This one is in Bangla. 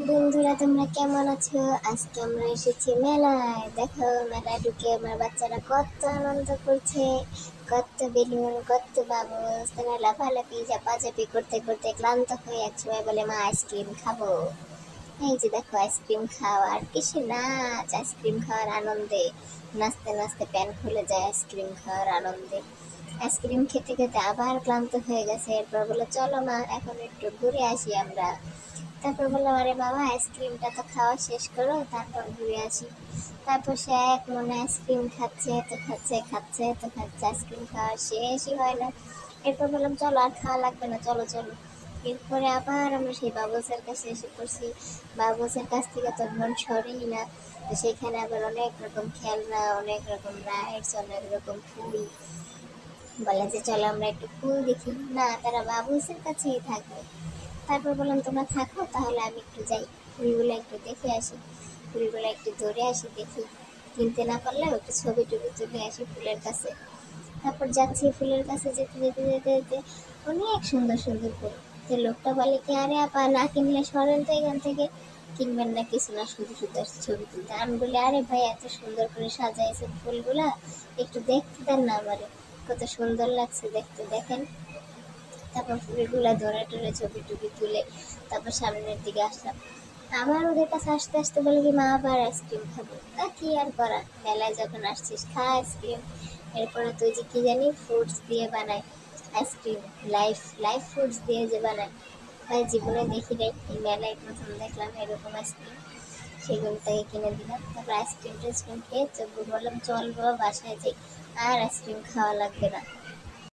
বন্ধুরা তোমরা কেমন আছো? আজকে আমরা এসেছি মেলায়। দেখো, মেলায় ঢুকে আমার বাচ্চারা কত আনন্দ করছে, কত বেলুন, কত বাবুস। তারা লাফালাফি ঝাপাঝাপি করতে করতে ক্লান্ত হয়ে একসময় বলে, মা আইসক্রিম খাবো। এই যে দেখো, আইসক্রিম খাওয়ার কিসে নাচ, আইসক্রিম খাওয়ার আনন্দে নাচতে নাচতে প্যান খুলে যায় আইসক্রিম খাওয়ার আনন্দে। আইসক্রিম খেতে খেতে আবার ক্লান্ত হয়ে গেছে। এরপর বলে, চলো মা এখন একটু ঘুরে আসি আমরা। তারপর বললাম, আরে বাবা, আইসক্রিমটা তো খাওয়া শেষ করো, তারপর ঘুরে আসি। তারপর সে এক মনে আইসক্রিম খাচ্ছে, তো খাচ্ছে, খাচ্ছে তো খাচ্ছে, আইসক্রিম খাওয়া শেষই হয় না। এরপর বললাম, চলো আর খাওয়া লাগবে না, চলো চলো। এরপরে আবার আমরা সেই বাবলসের কাছে এসে পড়ছি। বাবলসের কাছ থেকে তো মন সরেই না। তো সেখানে আবার অনেক রকম খেলনা, অনেক রকম রাইডস, অনেক রকম ফুল। বলে যে চলো আমরা একটু ফুল দেখি। না, তারা বাবলসের কাছেই থাকবে। তারপর বললাম, তোমরা থাকো, তাহলে আমি একটু যাই, ফুলগুলো একটু দেখে আসি, ফুলগুলো একটু ধরে আসি, দেখি কিনতে না পারলেও একটু ছবি টবি তুলে আসি ফুলের কাছে। তারপর যাচ্ছি ফুলের কাছে, যেতে যেতে যেতে যেতে অনেক সুন্দর সুন্দর ফুল। তো লোকটা বলে কি, আরে আপা, না কিনলে সরেন তো এখান থেকে, কিনবেন না কিছু না, শুধু শুধু ছবি তুলতে। আমি বলি, আরে ভাই, এত সুন্দর করে সাজাইছেন ফুলগুলা, একটু দেখতে দেন না আমারে, কত সুন্দর লাগছে দেখতে, দেখেন। তারপর ফুলগুলা ধরে টরে ছবি টবি তুলে তারপর সামনের দিকে আসলাম। আবার ওদের কাছে আসতে আসতে বলে কি, মা আবার আইসক্রিম খাবো। তা কি আর করা, মেলায় যখন আসছিস খা আইসক্রিম। এরপরে তুই যে কি জানি ফ্রুটস দিয়ে বানায় আইসক্রিম, লাইফ লাইফ ফ্রুটস দিয়ে যে বানায়, ভাই জীবনে দেখি নাই, এই মেলায় প্রথম দেখলাম এরকম আইসক্রিম। সেগুলো তাকে কিনে দিলাম। তারপর আইসক্রিম টাইসক্রিম খেয়ে চোখ বললাম, চল বাবা বাসায় যাই, আর আইসক্রিম খাওয়া লাগবে না।